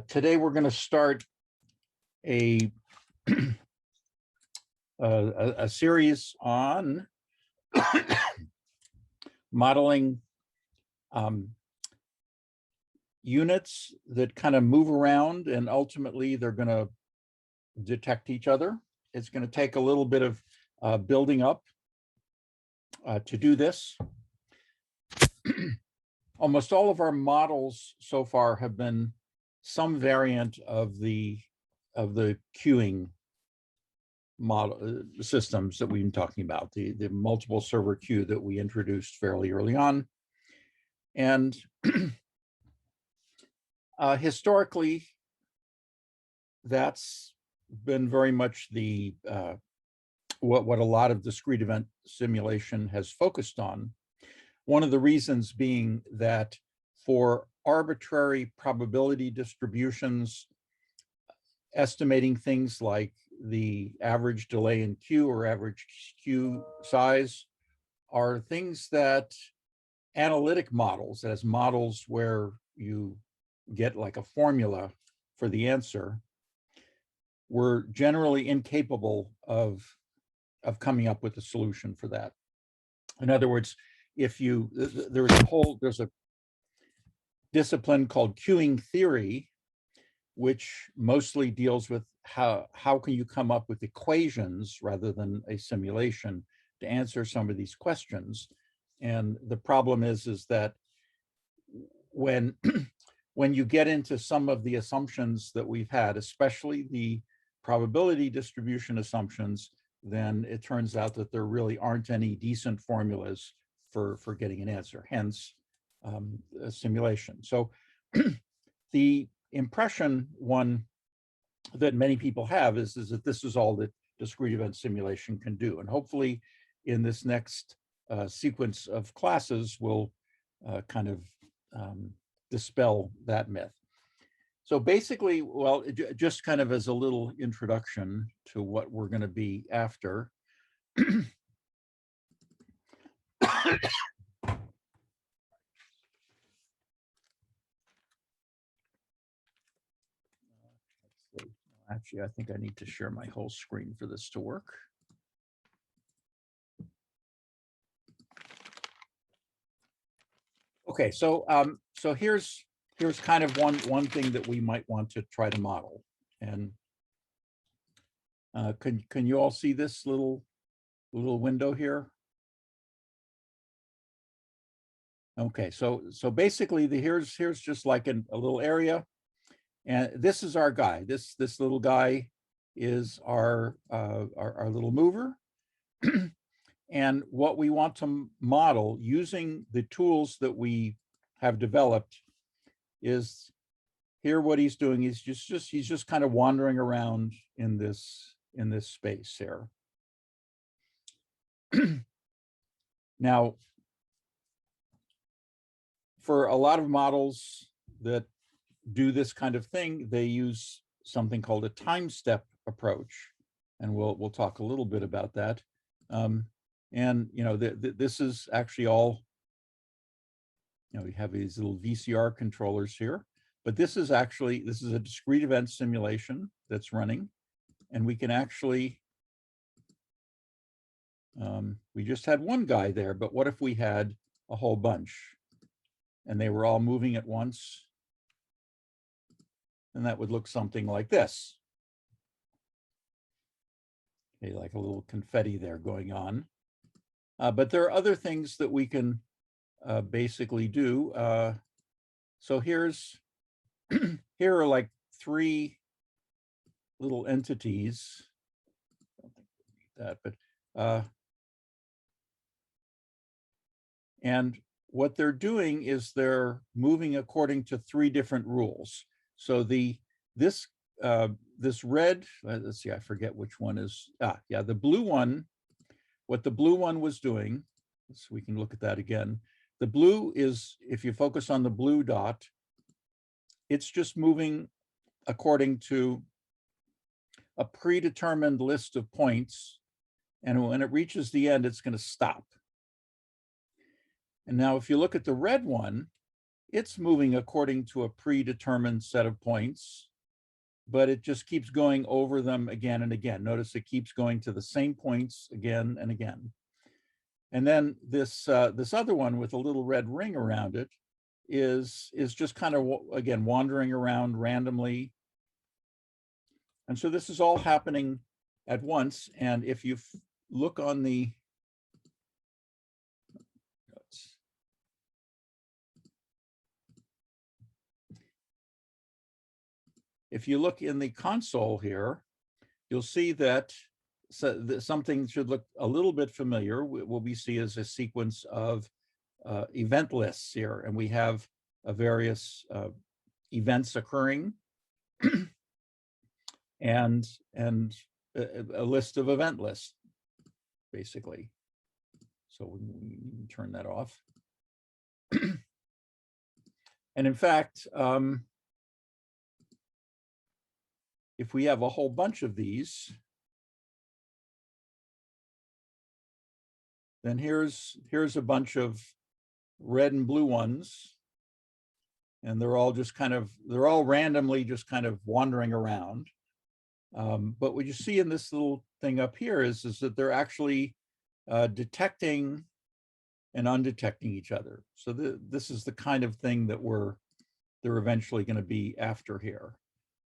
Today we're going to start a a series on modeling units that kind of move around, and ultimately they're going to detect each other. It's going to take a little bit of building up to do this. Almost all of our models so far have been some variant of the queuing model systems that we've been talking about, the multiple server queue that we introduced fairly early on. And historically, that's been very much the what a lot of discrete event simulation has focused on. One of the reasons being that for arbitrary probability distributions, estimating things like the average delay in queue or average queue size are things that analytic models, as models where you get like a formula for the answer, were generally incapable of coming up with a solution for that. In other words, if you, there's a discipline called queuing theory, which mostly deals with how can you come up with equations rather than a simulation to answer some of these questions. And the problem is that when when you get into some of the assumptions that we've had, especially the probability distribution assumptions, then it turns out that there really aren't any decent formulas for getting an answer, hence a simulation. So the impression that many people have is that this is all that discrete event simulation can do. And hopefully in this next sequence of classes, we'll kind of dispel that myth. So basically, well, just kind of as a little introduction to what we're going to be after. Actually, I think I need to share my whole screen for this to work. Okay, so so here's kind of one thing that we might want to try to model. And can you all see this little window here? Okay, so basically here's just like a little area, and this is our guy. This little guy is our little mover. And what we want to model using the tools that we have developed is here. What he's doing is he's just kind of wandering around in this space here. Now, for a lot of models that do this kind of thing, they use something called a time step approach, and we'll talk a little bit about that. And you know, this is actually all, you know, we have these little VCR controllers here, but this is a discrete event simulation that's running, and we can actually, we just had one guy there, but what if we had a whole bunch and they were all moving at once? And that would look something like this. Okay, like a little confetti there going on. But there are other things that we can basically do. So here are like three little entities. I don't think we need that, but and what they're doing is they're moving according to three different rules. So this red, let's see, I forget which one is, yeah, the blue one. What the blue one was doing, so we can look at that again. The blue is, if you focus on the blue dot, it's just moving according to a predetermined list of points. And when it reaches the end, it's going to stop. And now if you look at the red one, it's moving according to a predetermined set of points, but it just keeps going over them again and again. Notice it keeps going to the same points again and again. And then this other one with a little red ring around it is just kind of, again, wandering around randomly. And so this is all happening at once. And if you look on the, if you look in the console here, you'll see that something should look a little bit familiar. What we see is a sequence of event lists here, and we have various events occurring and a list of event lists, basically. So we can turn that off. And in fact, if we have a whole bunch of these, then here's a bunch of red and blue ones, and they're all just kind of, they're all randomly just kind of wandering around. But what you see in this little thing up here is that they're actually detecting and undetecting each other. So this is the kind of thing that they're eventually going to be after here.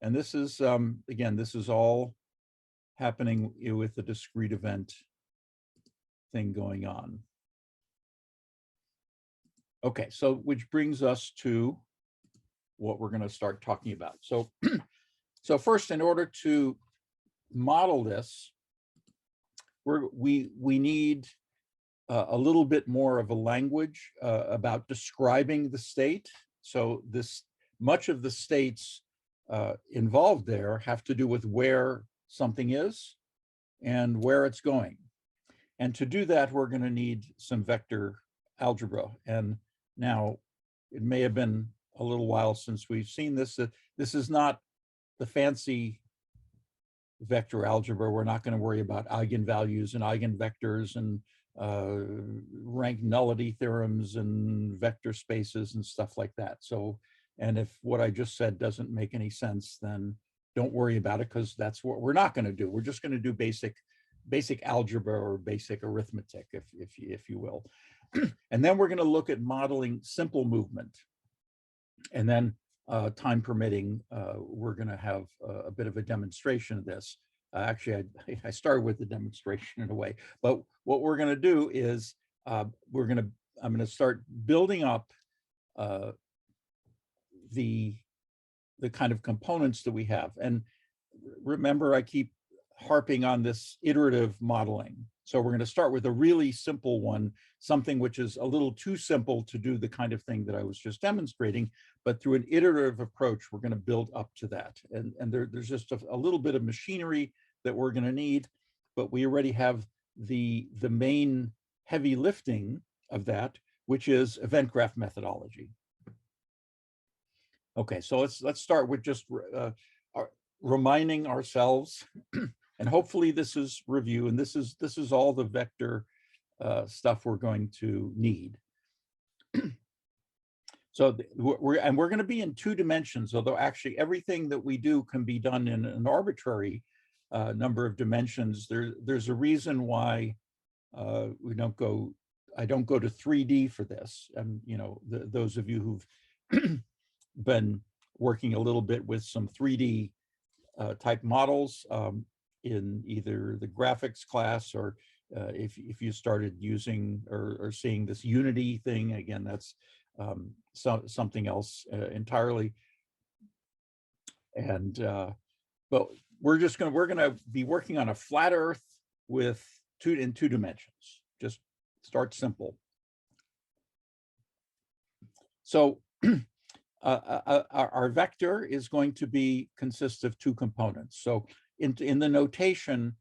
And this is, again, this is all happening with the discrete event thing going on. Okay, so which brings us to what we're going to start talking about. So, so first, in order to model this, we need a little bit more of a language about describing the state. So much of the states involved there have to do with where something is and where it's going. And to do that, we're going to need some vector algebra. And now it may have been a little while since we've seen this. This is not the fancy vector algebra. We're not going to worry about eigenvalues and eigenvectors and rank nullity theorems and vector spaces and stuff like that. So, and if what I just said doesn't make any sense, then don't worry about it, because that's what we're not going to do. We're just going to do basic algebra or basic arithmetic, if you will. And then we're going to look at modeling simple movement. And then time permitting, we're going to have a bit of a demonstration of this. Actually, I started with the demonstration in a way, but what we're going to do is I'm going to start building up the kind of components that we have. And remember, I keep harping on this iterative modeling. So we're going to start with a really simple one, something which is a little too simple to do the kind of thing that I was just demonstrating, but through an iterative approach, we're going to build up to that. And there's just a little bit of machinery that we're going to need, but we already have the main heavy lifting of that, which is event graph methodology. Okay, so let's start with just reminding ourselves, and hopefully this is review, and this is all the vector stuff we're going to need. So we're going to be in 2 dimensions, although actually everything that we do can be done in an arbitrary number of dimensions. There's a reason why I don't go to 3D for this. And you know, those of you who've been working a little bit with some 3D type models in either the graphics class or if you started using or seeing this Unity thing, again, that's something else entirely. And but we're going to be working on a flat Earth with in 2 dimensions. Just start simple. So our vector is going to consist of 2 components. So in the notation,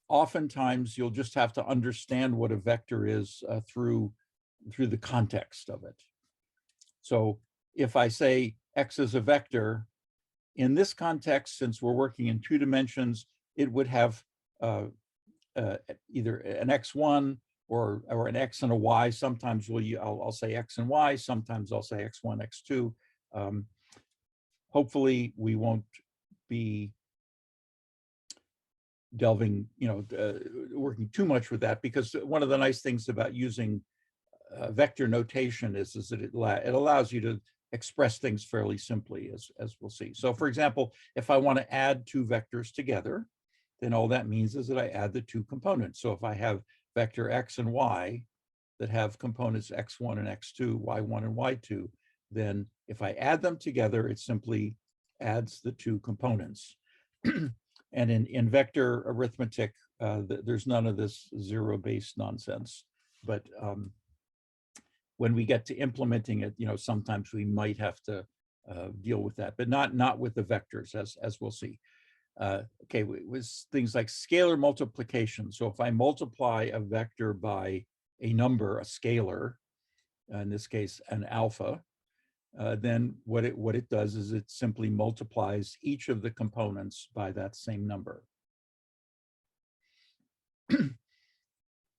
oftentimes you'll just have to understand what a vector is through the context of it. So if I say X is a vector, in this context, since we're working in 2 dimensions, it would have either an X1 or an X and a Y. Sometimes I'll say X and Y, sometimes I'll say X1, X2. Hopefully we won't be delving, working too much with that, because one of the nice things about using vector notation is that it allows you to express things fairly simply, as we'll see. So for example, if I want to add two vectors together, then all that means is that I add the two components. So if I have vector X and Y that have components X1 and X2, Y1 and Y2, then if I add them together, it simply adds the two components. And in vector arithmetic, there's none of this zero-based nonsense. But when we get to implementing it, sometimes we might have to deal with that, but not with the vectors, as we'll see. Okay, with things like scalar multiplication. So if I multiply a vector by a number, a scalar, in this case an alpha, then what it does is it simply multiplies each of the components by that same number.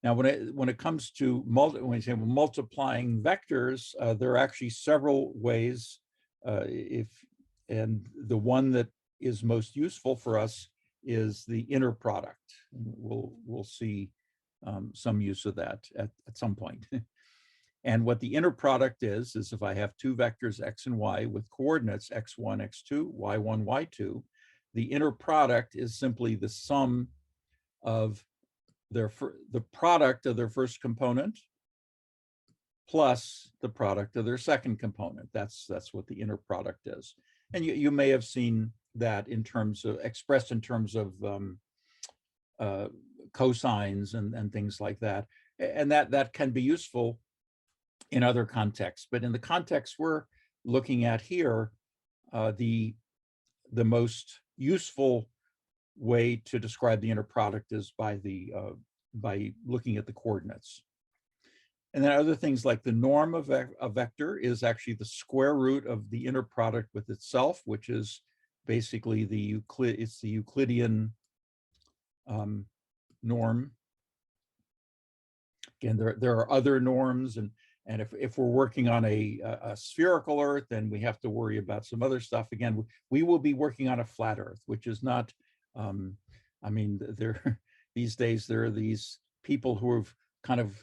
Now, when it comes to when you say multiplying vectors, there are actually several ways. And the one that is most useful for us is the inner product. We'll see some use of that at some point. And what the inner product is if I have two vectors X and Y with coordinates X1, X2, Y1, Y2, the inner product is simply the sum of the product of their first component plus the product of their second component. That's what the inner product is. And you may have seen that in terms of expressed in terms of cosines and things like that. And that can be useful in other contexts, but in the context we're looking at here, the most useful way to describe the inner product is by looking at the coordinates. And then other things like the norm of a vector is actually the square root of the inner product with itself, which is basically the Euclidean norm. Again, there are other norms, and if we're working on a spherical Earth, then we have to worry about some other stuff. Again, we will be working on a flat Earth, which is not, I mean, these days there are these people who have kind of,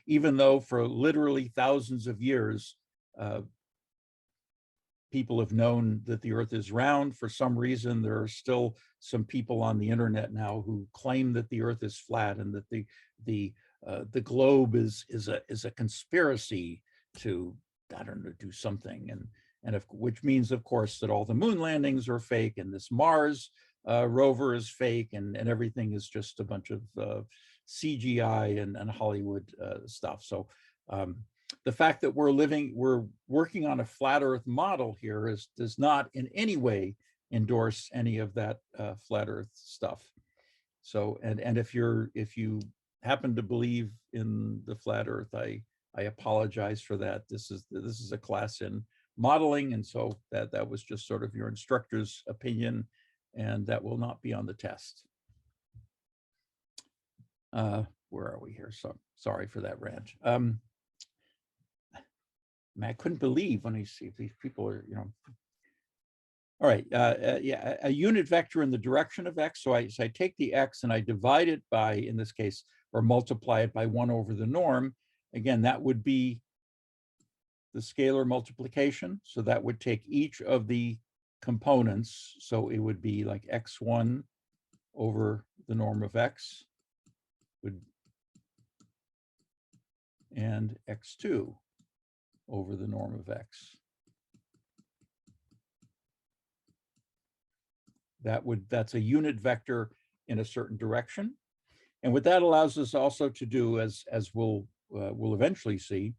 even though for literally thousands of years, people have known that the Earth is round, for some reason, there are still some people on the internet now who claim that the Earth is flat and that the globe is a conspiracy to, I don't know, do something, which means, of course, that all the moon landings are fake, and this Mars rover is fake, and everything is just a bunch of CGI and Hollywood stuff. So the fact that we're working on a flat Earth model here does not in any way endorse any of that flat Earth stuff. So and if you happen to believe in the flat Earth, I apologize for that. This is a class in modeling, and so that was just sort of your instructor's opinion, and that will not be on the test. Where are we here? So sorry for that rant. I couldn't believe when I see these people are, All right, yeah, a unit vector in the direction of X. So I take the X and I divide it by, in this case, or multiply it by 1 over the norm. Again, that would be the scalar multiplication. So that would take each of the components. So it would be like X1 over the norm of X and X2 over the norm of X. That's a unit vector in a certain direction. And what that allows us also to do, as we'll eventually see,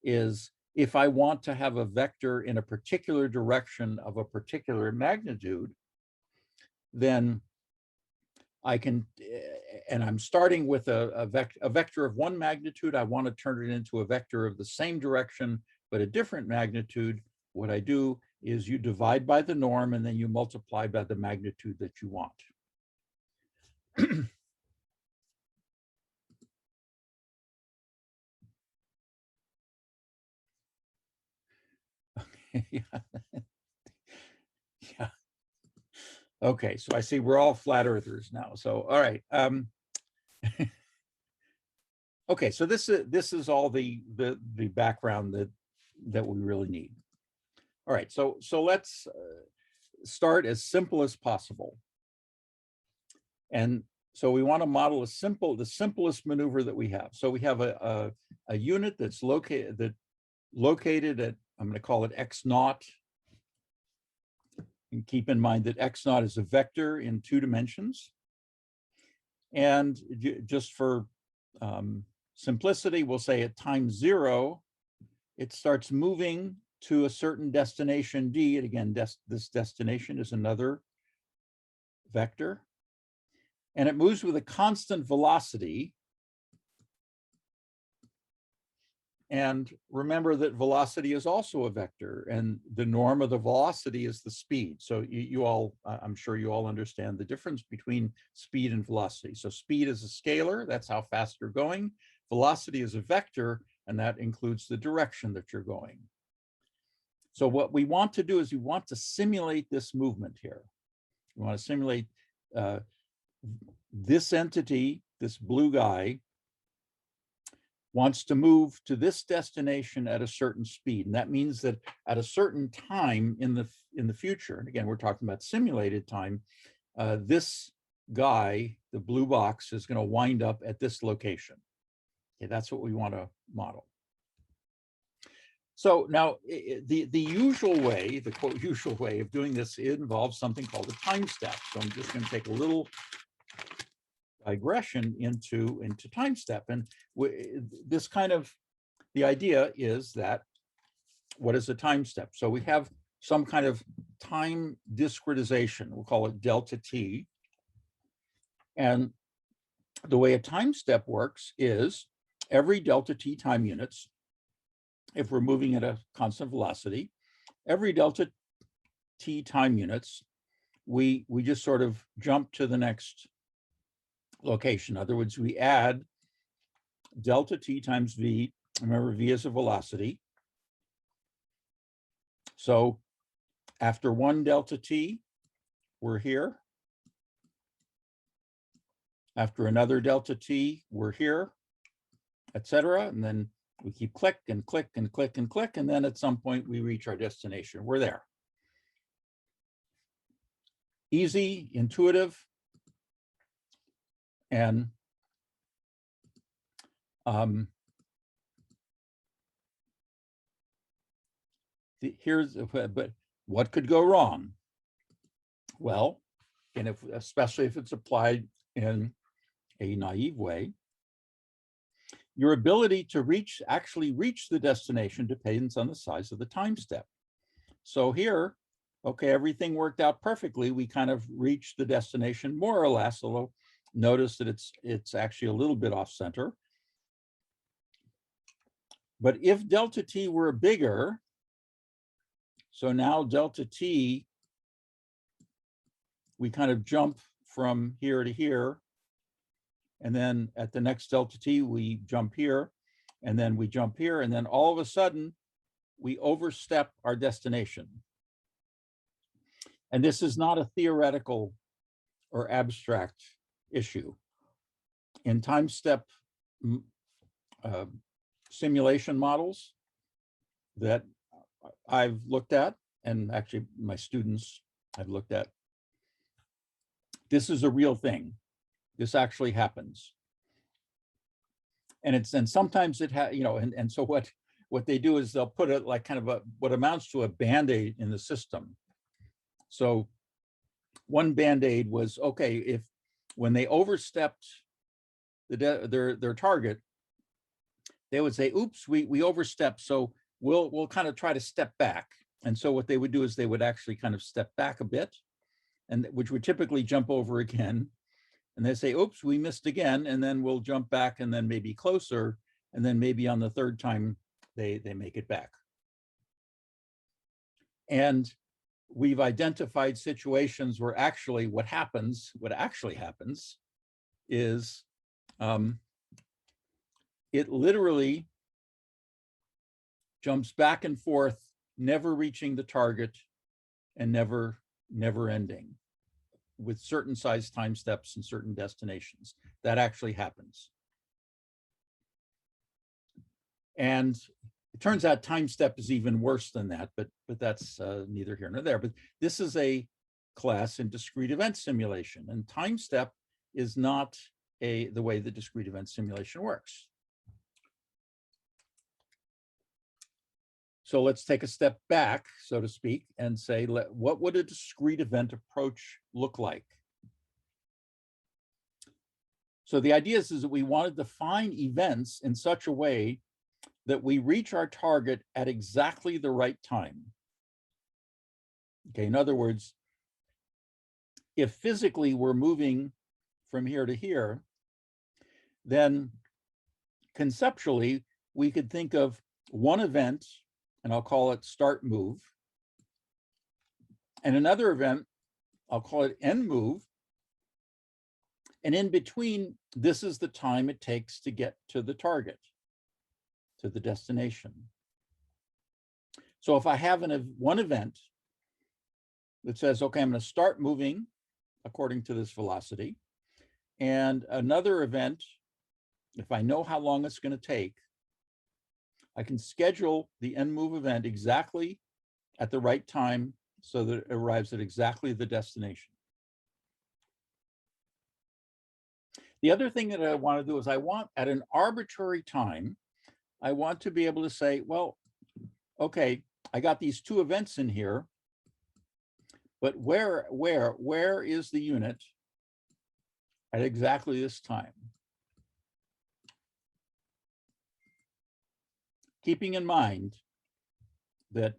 is if I want to have a vector in a particular direction of a particular magnitude, then I can, and I'm starting with a vector of one magnitude. I want to turn it into a vector of the same direction, but a different magnitude. What I do is you divide by the norm, and then you multiply by the magnitude that you want. Yeah. Yeah. Okay, so I see we're all flat earthers now. So, all right. Okay, so this is all the background that we really need. All right, so let's start as simple as possible. And so we want to model the simplest maneuver that we have. So we have a unit that's located at, I'm going to call it X naught. And keep in mind that X naught is a vector in 2 dimensions. And just for simplicity, we'll say at time 0, it starts moving to a certain destination D. And again, this destination is another vector. And it moves with a constant velocity. And remember that velocity is also a vector, and the norm of the velocity is the speed. So you all, I'm sure you all understand the difference between speed and velocity. So speed is a scalar, that's how fast you're going. Velocity is a vector, and that includes the direction that you're going. So what we want to do is we want to simulate this movement here. We want to simulate this entity, this blue guy, wants to move to this destination at a certain speed. And that means that at a certain time in the future, and again, we're talking about simulated time, this guy, the blue box, is going to wind up at this location. Okay, that's what we want to model. So now the usual way, the quote usual way of doing this, it involves something called a time step. So I'm just going to take a little digression into time step. And this kind of, the idea is that, what is a time step? So we have some kind of time discretization, we'll call it delta t. And the way a time step works is every delta t time units, if we're moving at a constant velocity, every delta t time units, we just sort of jump to the next location. In other words, we add delta t times v. Remember, v is a velocity. So after 1 delta t, we're here. After another delta t, we're here, etc. And then we keep click and click and click and click, and then at some point we reach our destination. We're there. Easy, intuitive, and but what could go wrong? Well, and especially if it's applied in a naive way, your ability to actually reach the destination depends on the size of the time step. So here, okay, everything worked out perfectly. We kind of reached the destination more or less, although notice that it's actually a little bit off center. But if delta t were bigger, so now delta t, we kind of jump from here to here, and then at the next delta t, we jump here, and then we jump here, and then all of a sudden, we overstep our destination. And this is not a theoretical or abstract issue. In time step simulation models that I've looked at, and actually my students I've looked at, this is a real thing. This actually happens. And sometimes it and so what they do is they'll put it like kind of what amounts to a Band-Aid in the system. So one Band-Aid was, okay, if when they overstepped their target, they would say, oops, we overstepped, so we'll kind of try to step back. And so what they would do is they would actually kind of step back a bit, and which would typically jump over again. And they say, oops, we missed again, and then we'll jump back and then maybe closer, and then maybe on the third time they make it back. And we've identified situations where actually what actually happens is it literally jumps back and forth never reaching the target and never ending with certain size time steps and certain destinations. That actually happens. And it turns out time step is even worse than that, but that's neither here nor there. But this is a class in discrete event simulation, and time step is not the way the discrete event simulation works. So let's take a step back, so to speak, and say, what would a discrete event approach look like? So the idea is that we want to define events in such a way that we reach our target at exactly the right time. Okay, in other words, if physically we're moving from here to here, then conceptually we could think of one event, and I'll call it start move, and another event, I'll call it end move, and in between, this is the time it takes to get to the target, to the destination. So if I have one event that says, okay, I'm going to start moving according to this velocity, and another event, if I know how long it's going to take, I can schedule the end move event exactly at the right time so that it arrives at exactly the destination. The other thing that I want to do is I want, at an arbitrary time, I want to be able to say, well, okay, I got these two events in here, but where is the unit at exactly this time? Keeping in mind that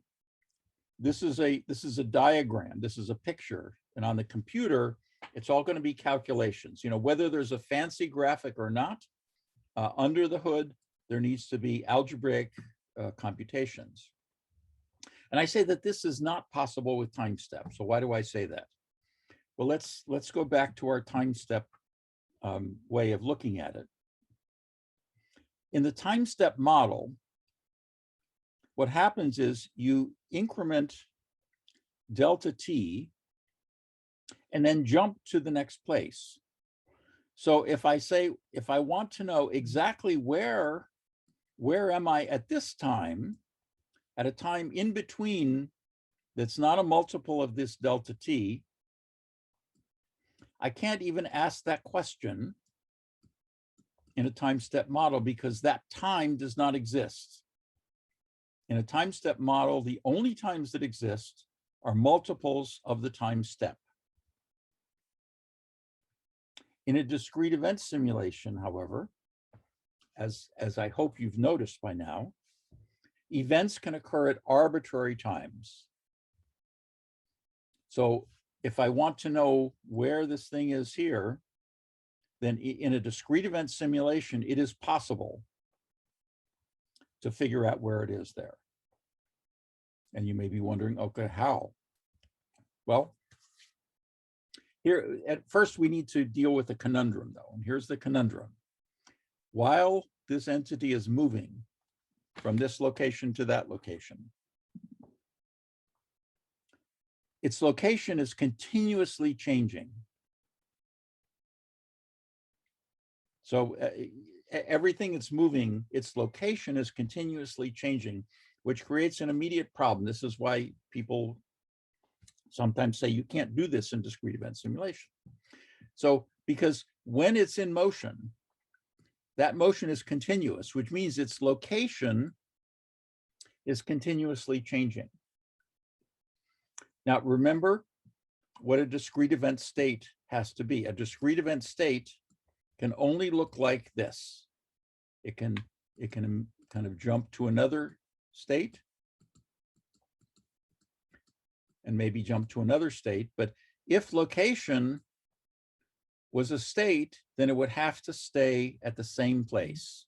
this is a diagram, this is a picture, and on the computer, it's all going to be calculations. You know, whether there's a fancy graphic or not, under the hood, there needs to be algebraic computations. And I say that this is not possible with time step. So why do I say that? Well, let's go back to our time step way of looking at it. In the time step model, what happens is you increment delta t and then jump to the next place. So if I want to know exactly where am I at this time, at a time in between that's not a multiple of this delta t, I can't even ask that question in a time step model because that time does not exist. In a time step model, the only times that exist are multiples of the time step. In a discrete event simulation, however, as I hope you've noticed by now, events can occur at arbitrary times. So if I want to know where this thing is here, then in a discrete event simulation, it is possible to figure out where it is there. And you may be wondering, okay, how? Well, here, at first we need to deal with the conundrum though, and here's the conundrum. While this entity is moving from this location to that location, its location is continuously changing. So everything that's moving, its location is continuously changing, which creates an immediate problem. This is why people sometimes say you can't do this in discrete event simulation. So because when it's in motion, that motion is continuous, which means its location is continuously changing. Now, remember what a discrete event state has to be. A discrete event state can only look like this. It can kind of jump to another state and maybe jump to another state. But if location was a state, then it would have to stay at the same place.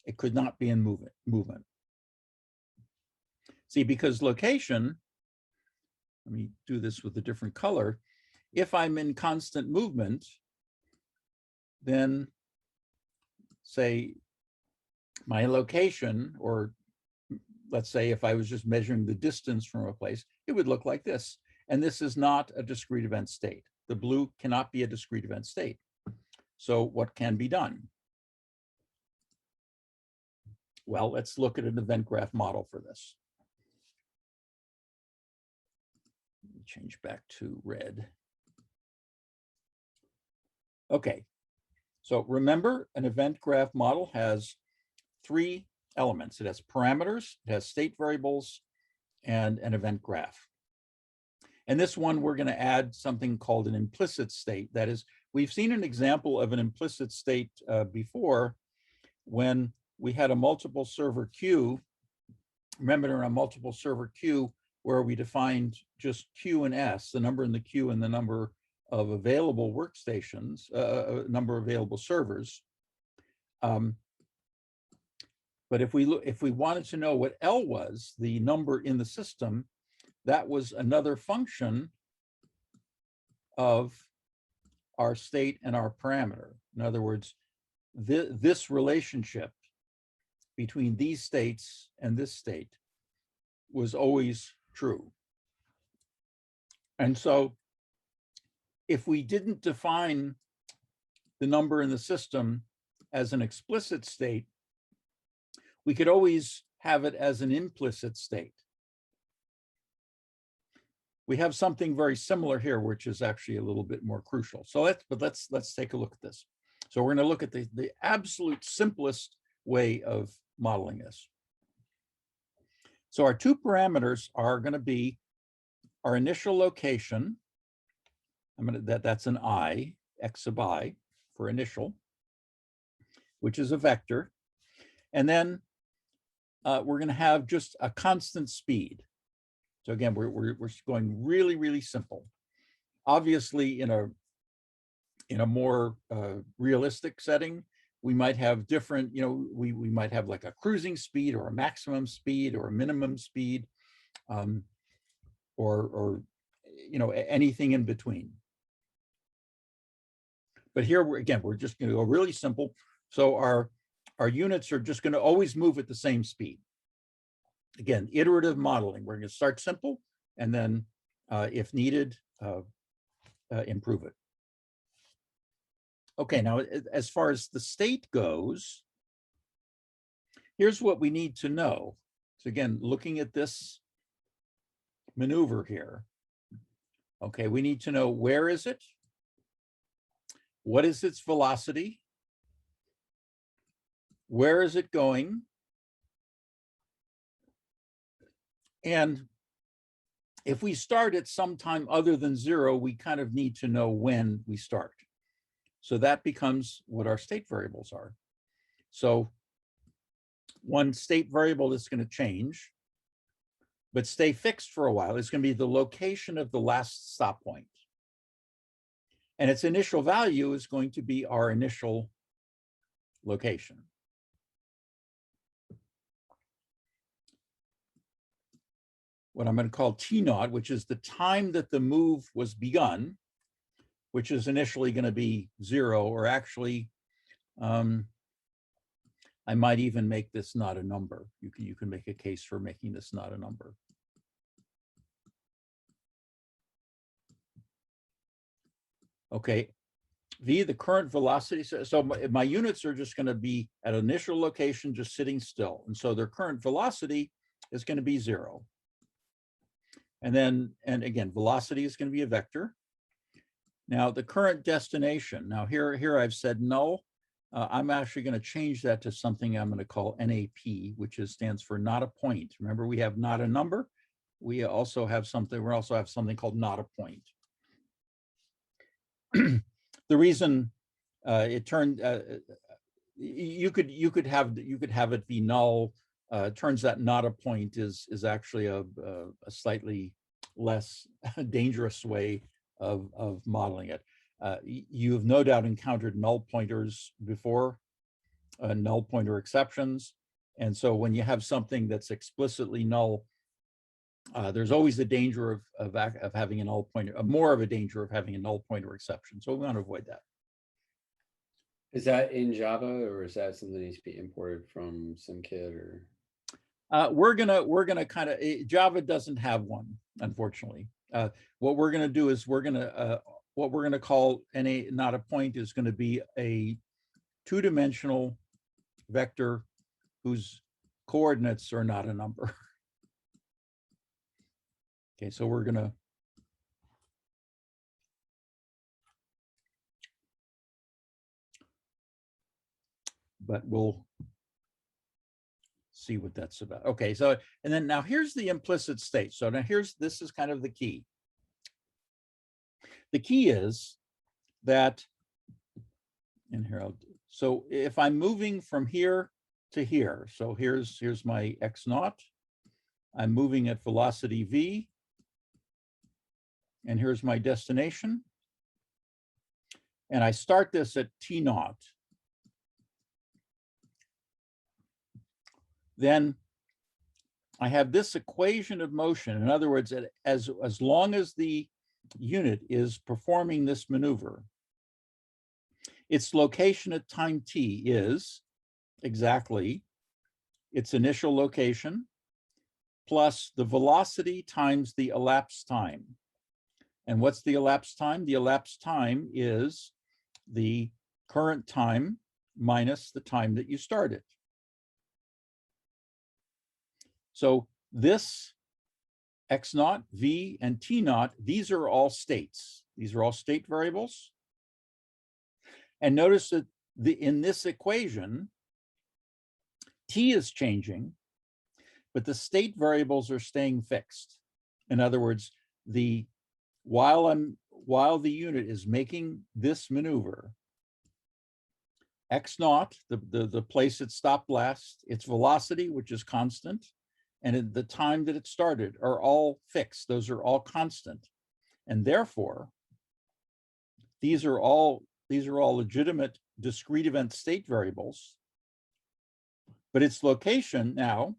It could not be in movement. See, because location, let me do this with a different color. If I'm in constant movement, then say my location, or let's say if I was just measuring the distance from a place, it would look like this. And this is not a discrete event state. The blue cannot be a discrete event state. So what can be done? Well, let's look at an event graph model for this. Change back to red. Okay, so remember, an event graph model has three elements. It has parameters, it has state variables, and an event graph. And this one, we're going to add something called an implicit state. That is, we've seen an example of an implicit state before when we had a multiple server queue. Remember, in a multiple server queue where we defined just Q and S, the number in the queue and the number of available workstations, number of available servers. But if we wanted to know what L was, the number in the system, that was another function of our state and our parameter. In other words, this relationship between these states and this state was always true. And so if we didn't define the number in the system as an explicit state, we could always have it as an implicit state. We have something very similar here, which is actually a little bit more crucial. So let's take a look at this. So we're going to look at the absolute simplest way of modeling this. So our two parameters are going to be our initial location. That's an I, x sub I for initial, which is a vector. And then we're going to have just a constant speed. So again, we're going really, really simple. Obviously, in a more realistic setting, we might have different, we might have like a cruising speed or a maximum speed or a minimum speed, or anything in between. But here, we're just going to go really simple. So our units are just going to always move at the same speed. Again, iterative modeling. We're going to start simple and then, if needed, improve it. Okay, now as far as the state goes, here's what we need to know. So again, looking at this maneuver here, okay, we need to know where is it? What is its velocity? Where is it going? And if we start at some time other than 0, we kind of need to know when we start. So that becomes what our state variables are. So one state variable that's going to change, but stay fixed for a while, is going to be the location of the last stop point. And its initial value is going to be our initial location. What I'm going to call T0, which is the time that the move was begun, which is initially going to be 0, or actually, I might even make this not a number. You can make a case for making this not a number. Okay, V, the current velocity. So my units are just going to be at initial location, just sitting still. And so their current velocity is going to be 0. And again, velocity is going to be a vector. Now the current destination. Now here I've said null. I'm actually going to change that to something I'm going to call NAP, which stands for not a point. Remember, we have not a number. We also have something called not a point. The reason it turned you could have it be null. Turns out not a point is actually a slightly less dangerous way of modeling it. You've no doubt encountered null pointers before, null pointer exceptions. And so when you have something that's explicitly null, there's always the danger of having a null pointer, more of a danger of having a null pointer exception. So we want to avoid that. Is that in Java, or is that something that needs to be imported from SimKit? Or We're gonna kind of, Java doesn't have one, unfortunately. What we're gonna do is what we're gonna call NA not a point is gonna be a two-dimensional vector whose coordinates are not a number. Okay, so we're gonna but we'll see what that's about. Okay, so and then now here's the implicit state. So now this is kind of the key. The key is that, and here so if I'm moving from here to here, so here's my x naught. I'm moving at velocity v, and here's my destination. And I start this at t naught. Then I have this equation of motion. In other words, as long as the unit is performing this maneuver, its location at time t is exactly its initial location plus the velocity times the elapsed time. And what's the elapsed time? The elapsed time is the current time minus the time that you started. So this x naught, v, and t naught, these are all states. These are all state variables. And notice that in this equation, t is changing, but the state variables are staying fixed. In other words, while the unit is making this maneuver, x naught, the place it stopped last, its velocity, which is constant, and the time that it started are all fixed. Those are all constant. And therefore, these are all legitimate discrete event state variables. But its location now,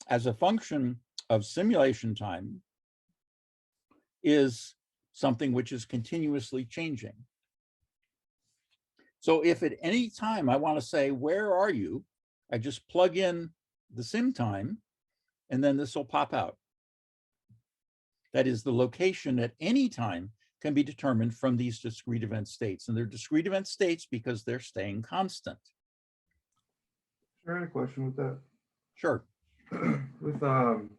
as a function of simulation time, is something which is continuously changing. So if at any time I want to say, where are you? I just plug in the sim time, and then this will pop out. That is, the location at any time can be determined from these discrete event states. And they're discrete event states because they're staying constant. I had a question with that. Sure. With the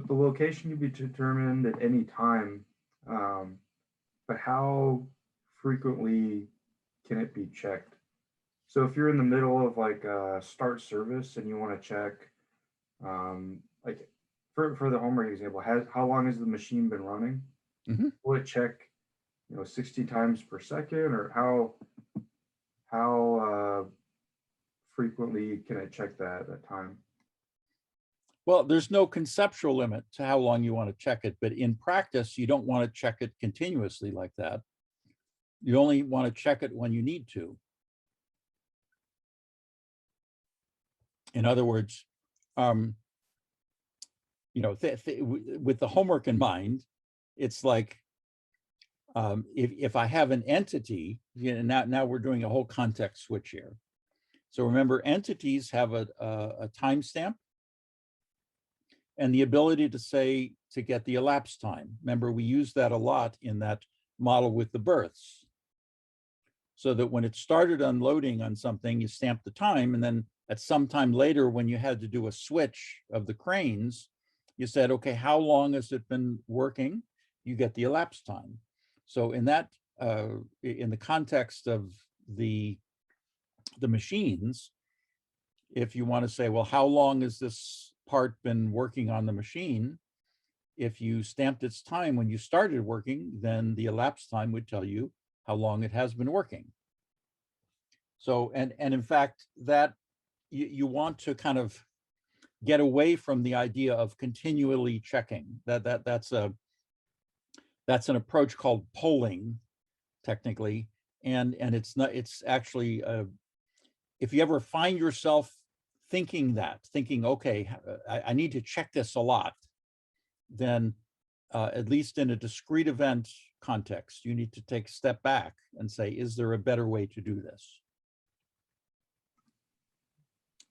location can be determined at any time, but how frequently can it be checked? So if you're in the middle of like a start service and you want to check, like for the homework example, how long has the machine been running? Mm-hmm. Will it check, 60 times per second, or how frequently can it check that time? Well, there's no conceptual limit to how long you want to check it, but in practice, you don't want to check it continuously like that. You only want to check it when you need to. In other words, with the homework in mind, it's like if I have an entity, now we're doing a whole context switch here. So remember, entities have a timestamp and the ability to get the elapsed time. Remember, we use that a lot in that model with the berths. So that when it started unloading on something, you stamp the time, and then at some time later, when you had to do a switch of the cranes, you said, okay, how long has it been working? You get the elapsed time. So in that, in the context of the machines, if you want to say, well, how long has this part been working on the machine? If you stamped its time when you started working, then the elapsed time would tell you how long it has been working. So, and in fact, that you want to kind of get away from the idea of continually checking. That's an approach called polling, technically, and it's actually if you ever find yourself thinking, okay, I need to check this a lot, then at least in a discrete event context, you need to take a step back and say, is there a better way to do this?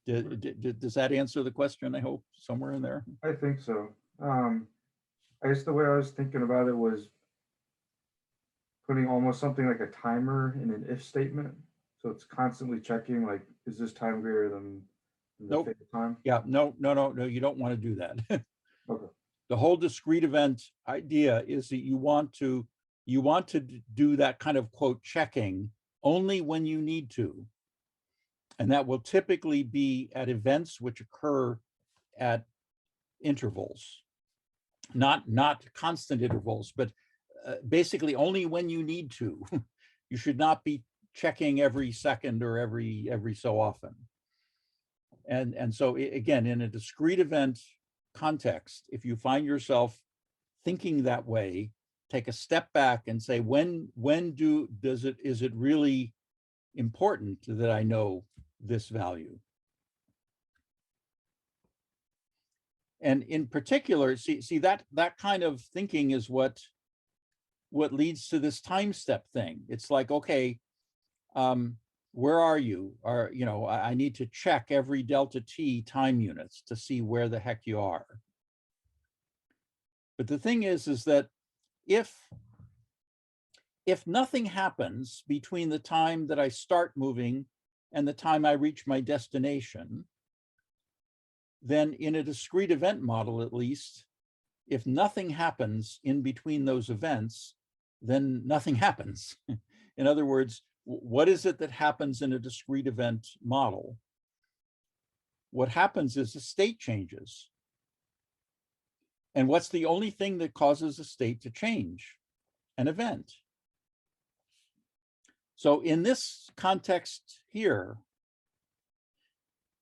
Does that answer the question? I hope somewhere in there. I think so. I guess the way I was thinking about it was putting almost something like a timer in an if statement. So it's constantly checking, like, is this time greater than the Nope. fixed time? Yeah, no, you don't want to do that. Okay. The whole discrete event idea is that you want to do that kind of quote checking only when you need to. And that will typically be at events which occur at intervals, not constant intervals, but basically only when you need to. You should not be checking every second or every so often. And so again, in a discrete event context, if you find yourself thinking that way, take a step back and say, is it really important that I know this value? And in particular, see that kind of thinking is what leads to this time step thing. It's like, okay, where are you? I need to check every delta t time units to see where the heck you are. But the thing is that if nothing happens between the time that I start moving and the time I reach my destination, then in a discrete event model, at least, if nothing happens in between those events, then nothing happens. In other words, what is it that happens in a discrete event model? What happens is the state changes. And what's the only thing that causes a state to change? An event. So in this context here,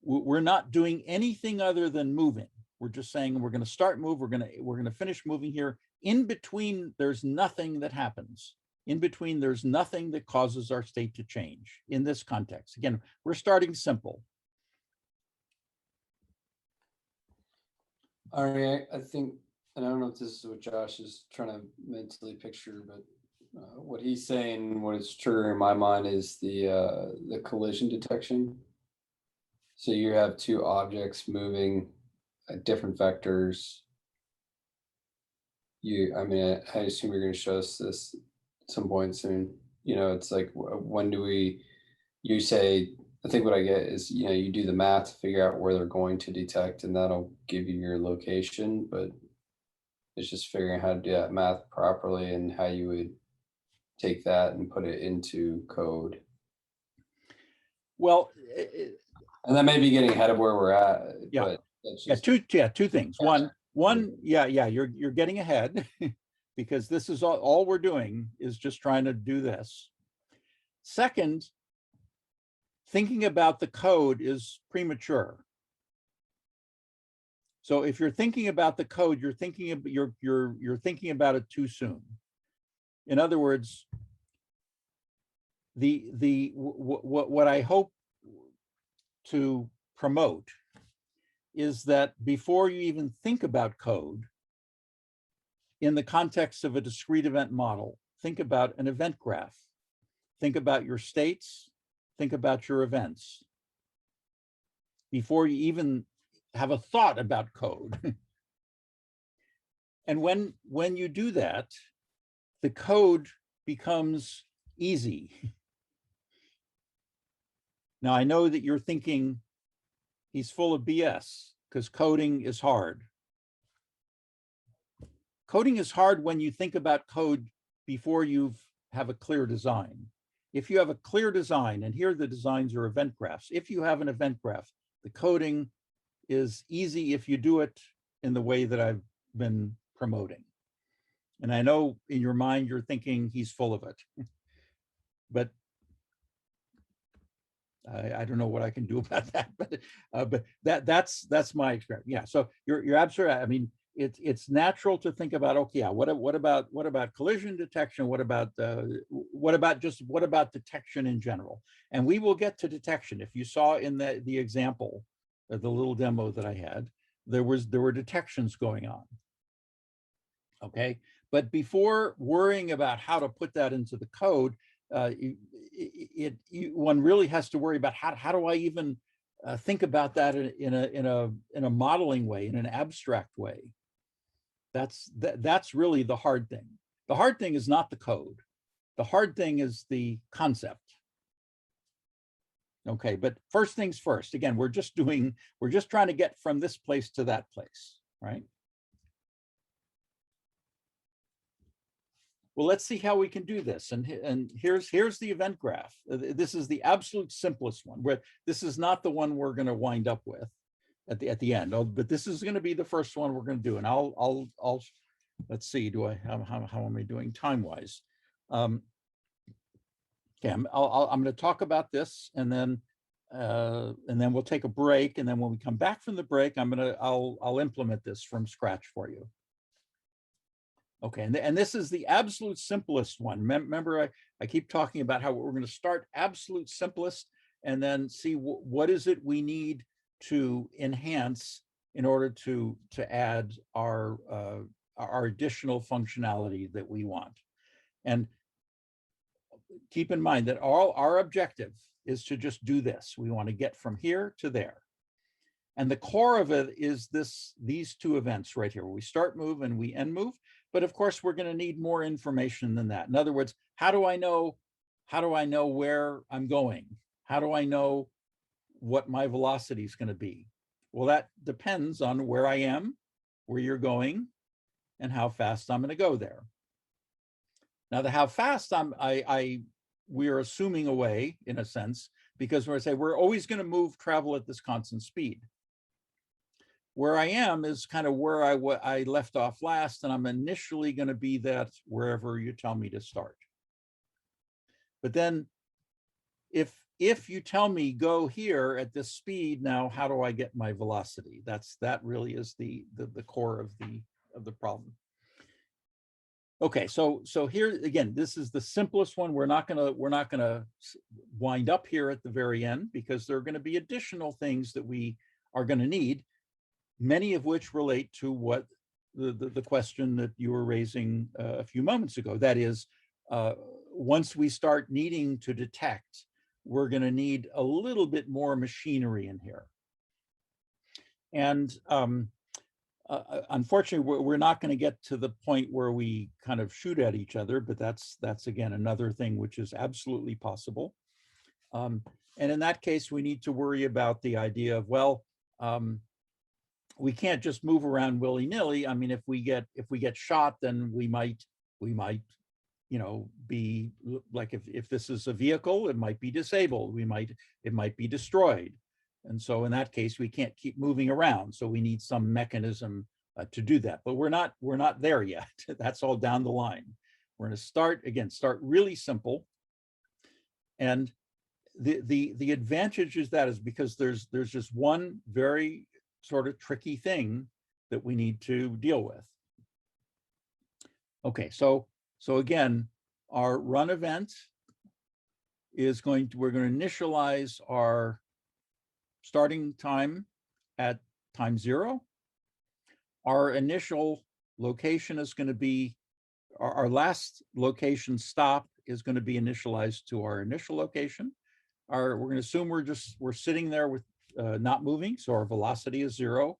we're not doing anything other than moving. We're just saying we're going to start move, we're going to finish moving here. In between, there's nothing that happens. In between, there's nothing that causes our state to change in this context. Again, we're starting simple. Ari, I think, and I don't know if this is what Josh is trying to mentally picture, but what he's saying, what is triggering in my mind is the collision detection. So you have two objects moving at different vectors. I assume you're going to show us this at some point soon. It's like, when do you say, I think what I get is, you do the math to figure out where they're going to detect, and that'll give you your location, but it's just figuring out how to do that math properly and how you would take that and put it into code. Well, and that may be getting ahead of where we're at. Yeah. But that's just, two things. One, you're getting ahead because this is all we're doing is just trying to do this. Second, thinking about the code is premature. So if you're thinking about the code, you're thinking about it too soon. In other words, what I hope to promote is that before you even think about code, in the context of a discrete event model, think about an event graph. Think about your states, think about your events. Before you even have a thought about code. And when you do that, the code becomes easy. Now, I know that you're thinking he's full of BS because coding is hard. Coding is hard when you think about code before you have a clear design. If you have a clear design, and here the designs are event graphs, if you have an event graph, the coding is easy if you do it in the way that I've been promoting. And I know in your mind, you're thinking he's full of it, but I don't know what I can do about that, but that's my experience. Yeah, so you're absolutely right. I mean, it's natural to think about, okay, yeah, what about collision detection? What about detection in general? And we will get to detection. If you saw in the example, the little demo that I had, there were detections going on. Okay, but before worrying about how to put that into the code, one really has to worry about how do I even think about that in a modeling way, in an abstract way. That's really the hard thing. The hard thing is not the code. The hard thing is the concept. Okay, but first things first, again, we're just trying to get from this place to that place, right? Well, let's see how we can do this. And here's the event graph. This is the absolute simplest one, where this is not the one we're going to wind up with at the end. But this is going to be the first one we're going to do. And I'll let's see, how am I doing time wise? Okay, I'm going to talk about this, and then we'll take a break. And then when we come back from the break, I'll implement this from scratch for you. Okay, and this is the absolute simplest one. Remember, I keep talking about how we're going to start absolute simplest and then see what is it we need to enhance in order to add our additional functionality that we want. And keep in mind that our objective is to just do this. We want to get from here to there. And the core of it is these two events right here, where we start move and we end move. But of course, we're going to need more information than that. In other words, how do I know where I'm going? How do I know what my velocity is going to be? Well, that depends on where I am, where you're going, and how fast I'm going to go there. Now, the how fast we are assuming away in a sense, because we're always going to travel at this constant speed. Where I am is kind of where I left off last, and I'm initially going to be that wherever you tell me to start. But then if you tell me go here at this speed, now how do I get my velocity? That really is the core of the problem. Okay, so here again, this is the simplest one. We're not gonna wind up here at the very end, because there are going to be additional things that we are going to need, many of which relate to what the question that you were raising a few moments ago. That is, once we start needing to detect, we're going to need a little bit more machinery in here. And unfortunately, we're not going to get to the point where we kind of shoot at each other, but that's again another thing which is absolutely possible. And in that case, we need to worry about the idea of, well, we can't just move around willy-nilly. I mean, if we get shot, then we might, be like, if this is a vehicle, it might be disabled. It might be destroyed. And so in that case, we can't keep moving around. So we need some mechanism to do that. But we're not there yet. That's all down the line. We're going to start really simple. And the advantage is because there's just one very sort of tricky thing that we need to deal with. Okay, so again, our run event is we're going to initialize our starting time at time 0. Our initial location is going to be, our last location stop is going to be initialized to our initial location. We're going to assume we're sitting there with not moving, so our velocity is 0.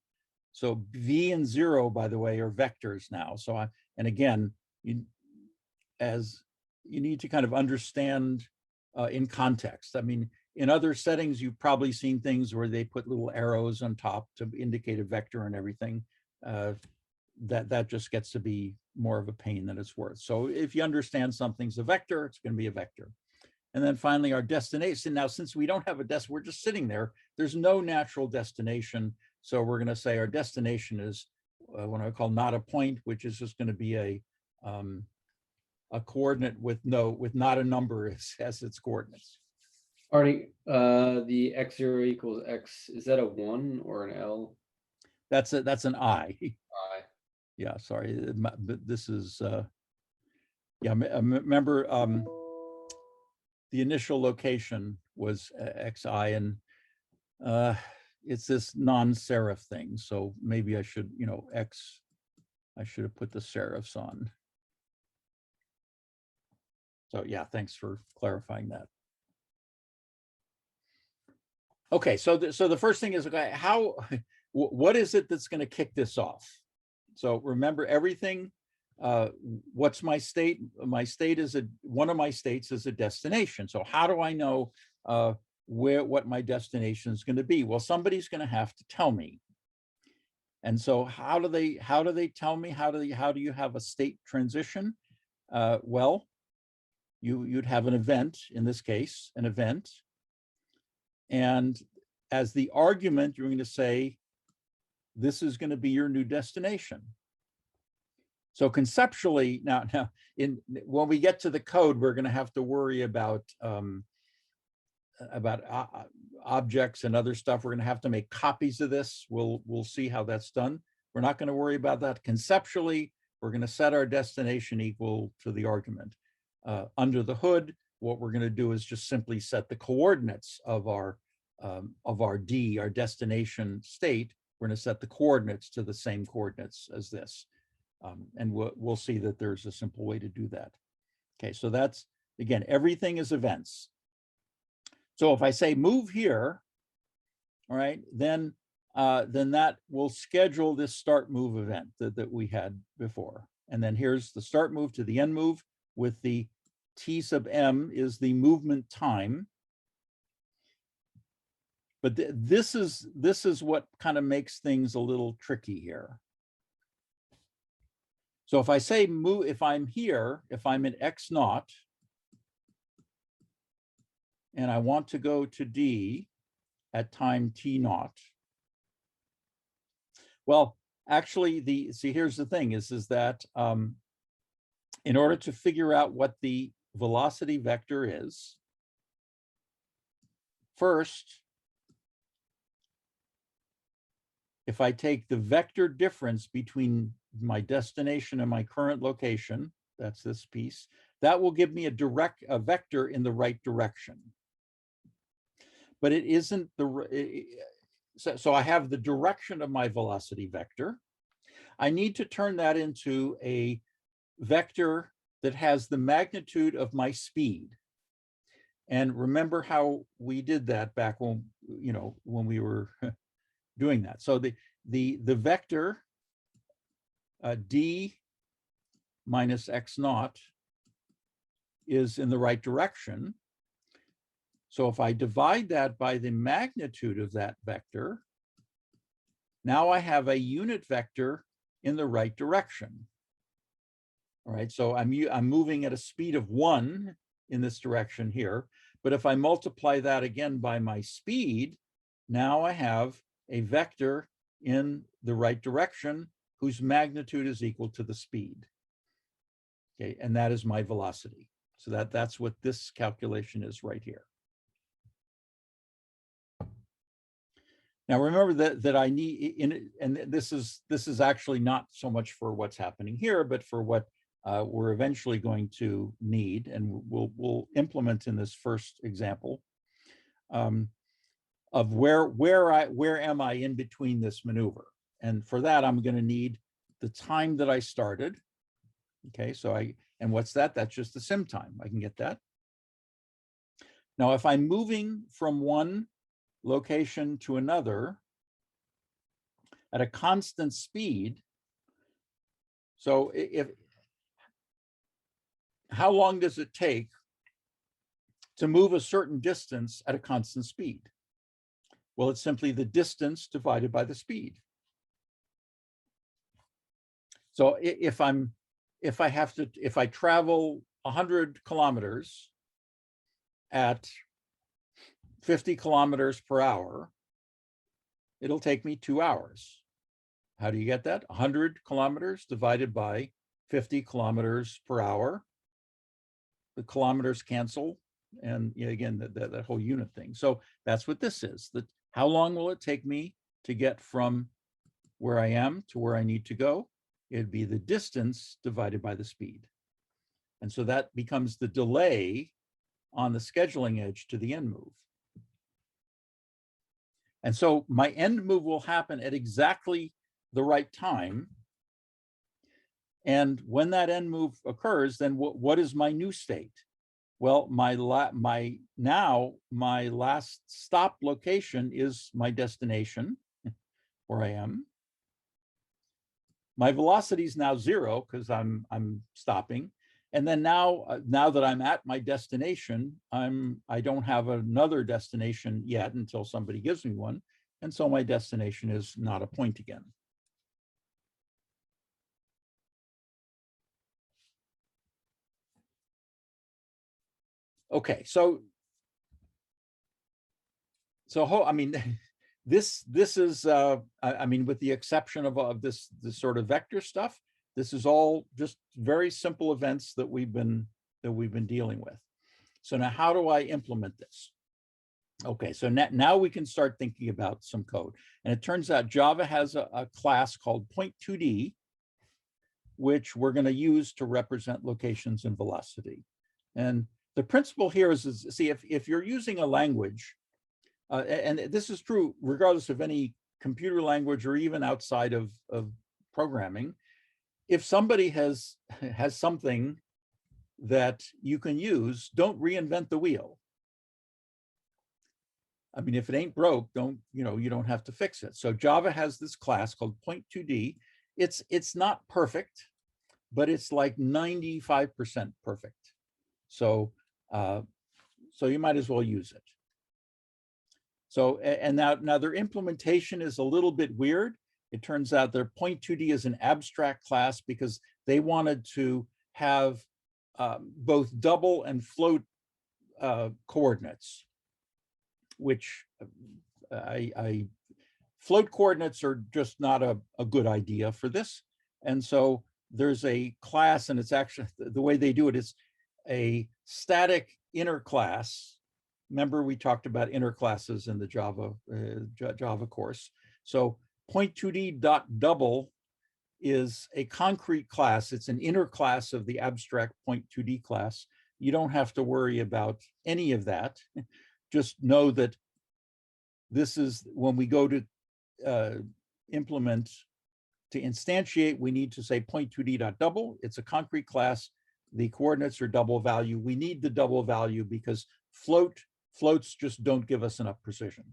So v and 0, by the way, are vectors now. So and again, you need to kind of understand in context. I mean, in other settings, you've probably seen things where they put little arrows on top to indicate a vector and everything. That just gets to be more of a pain than it's worth. So if you understand something's a vector, it's going to be a vector. And then finally, our destination. Now, since we don't have a we're just sitting there. There's no natural destination. So we're going to say our destination is what I call not a point, which is just going to be a coordinate with not a number as its coordinates. Arnie, the x0 equals x, is that a 1 or an L? That's an I. I. Yeah, sorry, but this is yeah. Remember, the initial location was xi, and it's this non-serif thing. So maybe I should, x. I should have put the serifs on. So yeah, thanks for clarifying that. Okay, so the first thing is, okay, how, what is it that's going to kick this off? So remember everything. What's my state? My state is one of my states is a destination. So how do I know what my destination is going to be? Well, somebody's going to have to tell me. And so how do they tell me? How do you have a state transition? Well, you'd have an event, in this case, an event. And as the argument, you're going to say, this is going to be your new destination. So conceptually, now when we get to the code, we're going to have to worry about objects and other stuff. We're going to have to make copies of this. We'll see how that's done. We're not going to worry about that. Conceptually, we're going to set our destination equal to the argument. Under the hood, what we're going to do is just simply set the coordinates of our D, our destination state. We're going to set the coordinates to the same coordinates as this. And we'll see that there's a simple way to do that. Okay, so that's, again, everything is events. So if I say move here, all right, then that will schedule this start move event that we had before. And then here's the start move to the end move with the T sub M is the movement time. But this is what kind of makes things a little tricky here. So if I say move, if I'm here, if I'm in X naught, and I want to go to D at time T naught. Well, actually, see, here's the thing is that in order to figure out what the velocity vector is, first, if I take the vector difference between my destination and my current location, that's this piece, that will give me a vector in the right direction. But it isn't so I have the direction of my velocity vector. I need to turn that into a vector that has the magnitude of my speed. And remember how we did that back when we were doing that. So the vector D minus X naught is in the right direction. So if I divide that by the magnitude of that vector, now I have a unit vector in the right direction. All right, so I'm moving at a speed of 1 in this direction here. But if I multiply that again by my speed, now I have a vector in the right direction whose magnitude is equal to the speed. Okay, and that is my velocity. So that's what this calculation is right here. Now remember that I need and this is actually not so much for what's happening here, but for what we're eventually going to need, and we'll implement in this first example of where am I in between this maneuver. And for that, I'm going to need the time that I started. Okay, so and what's that? That's just the sim time. I can get that. Now, if I'm moving from one location to another at a constant speed, so how long does it take to move a certain distance at a constant speed? Well, it's simply the distance divided by the speed. So if I travel 100 kilometers at 50 kilometers per hour, it'll take me 2 hours. How do you get that? 100 kilometers divided by 50 kilometers per hour. The kilometers cancel, and again, that whole unit thing. So that's what this is. How long will it take me to get from where I am to where I need to go? It'd be the distance divided by the speed. And so that becomes the delay on the scheduling edge to the end move. And so my end move will happen at exactly the right time. And when that end move occurs, then what is my new state? Well, my last stop location is my destination, where I am. My velocity is now 0 because I'm stopping. And then now that I'm at my destination, I don't have another destination yet until somebody gives me one. And so my destination is not a point again. Okay, so I mean, this is I mean, with the exception of this sort of vector stuff, this is all just very simple events that we've been dealing with. So now, how do I implement this? Okay, so now we can start thinking about some code. And it turns out Java has a class called point2d, which we're going to use to represent locations and velocity. And the principle here is see, if you're using a language, and this is true regardless of any computer language or even outside of programming, if somebody has something that you can use, don't reinvent the wheel. I mean, if it ain't broke, you don't have to fix it. So Java has this class called point2d. It's not perfect, but it's like 95% perfect. So so you might as well use it. So, and now their implementation is a little bit weird. It turns out their point2d is an abstract class because they wanted to have both double and float coordinates, which float coordinates are just not a good idea for this. And so there's a class, and it's actually, the way they do it is a static inner class. Remember, we talked about inner classes in the Java course. So point2d.double is a concrete class. It's an inner class of the abstract point2d class. You don't have to worry about any of that. Just know that this is when we go to implement, to instantiate, we need to say point2d.double. It's a concrete class. The coordinates are double value. We need the double value because floats just don't give us enough precision.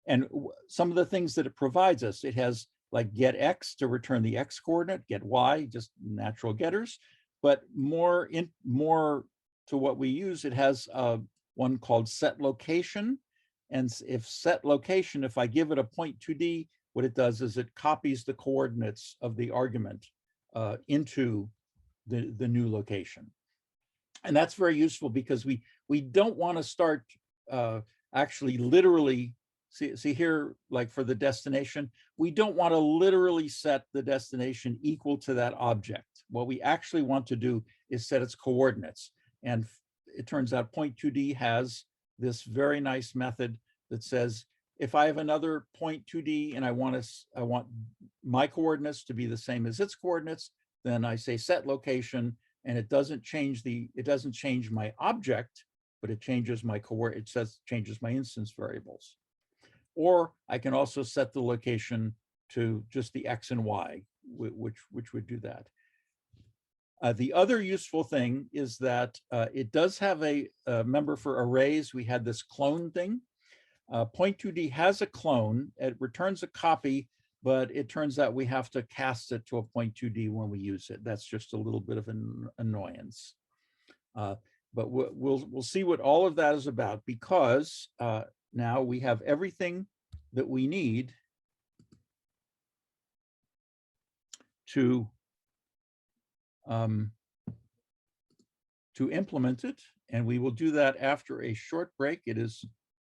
And some of the things that it provides us, it has like get x to return the x coordinate, get y, just natural getters. But more to what we use, it has one called set location. And if set location, if I give it a point2d, what it does is it copies the coordinates of the argument into the new location. And that's very useful because we don't want to start actually literally, see here, like for the destination, we don't want to literally set the destination equal to that object. What we actually want to do is set its coordinates. And it turns out point2d has this very nice method that says, if I have another point2d and I want my coordinates to be the same as its coordinates, then I say set location, and it doesn't change my object, but it changes my changes my instance variables. Or I can also set the location to just the x and y, which would do that. The other useful thing is that it does have a member for arrays. We had this clone thing. Point2d has a clone. It returns a copy, but it turns out we have to cast it to a point2d when we use it. That's just a little bit of an annoyance. But we'll see what all of that is about, because now we have everything that we need to implement it. And we will do that after a short break. It is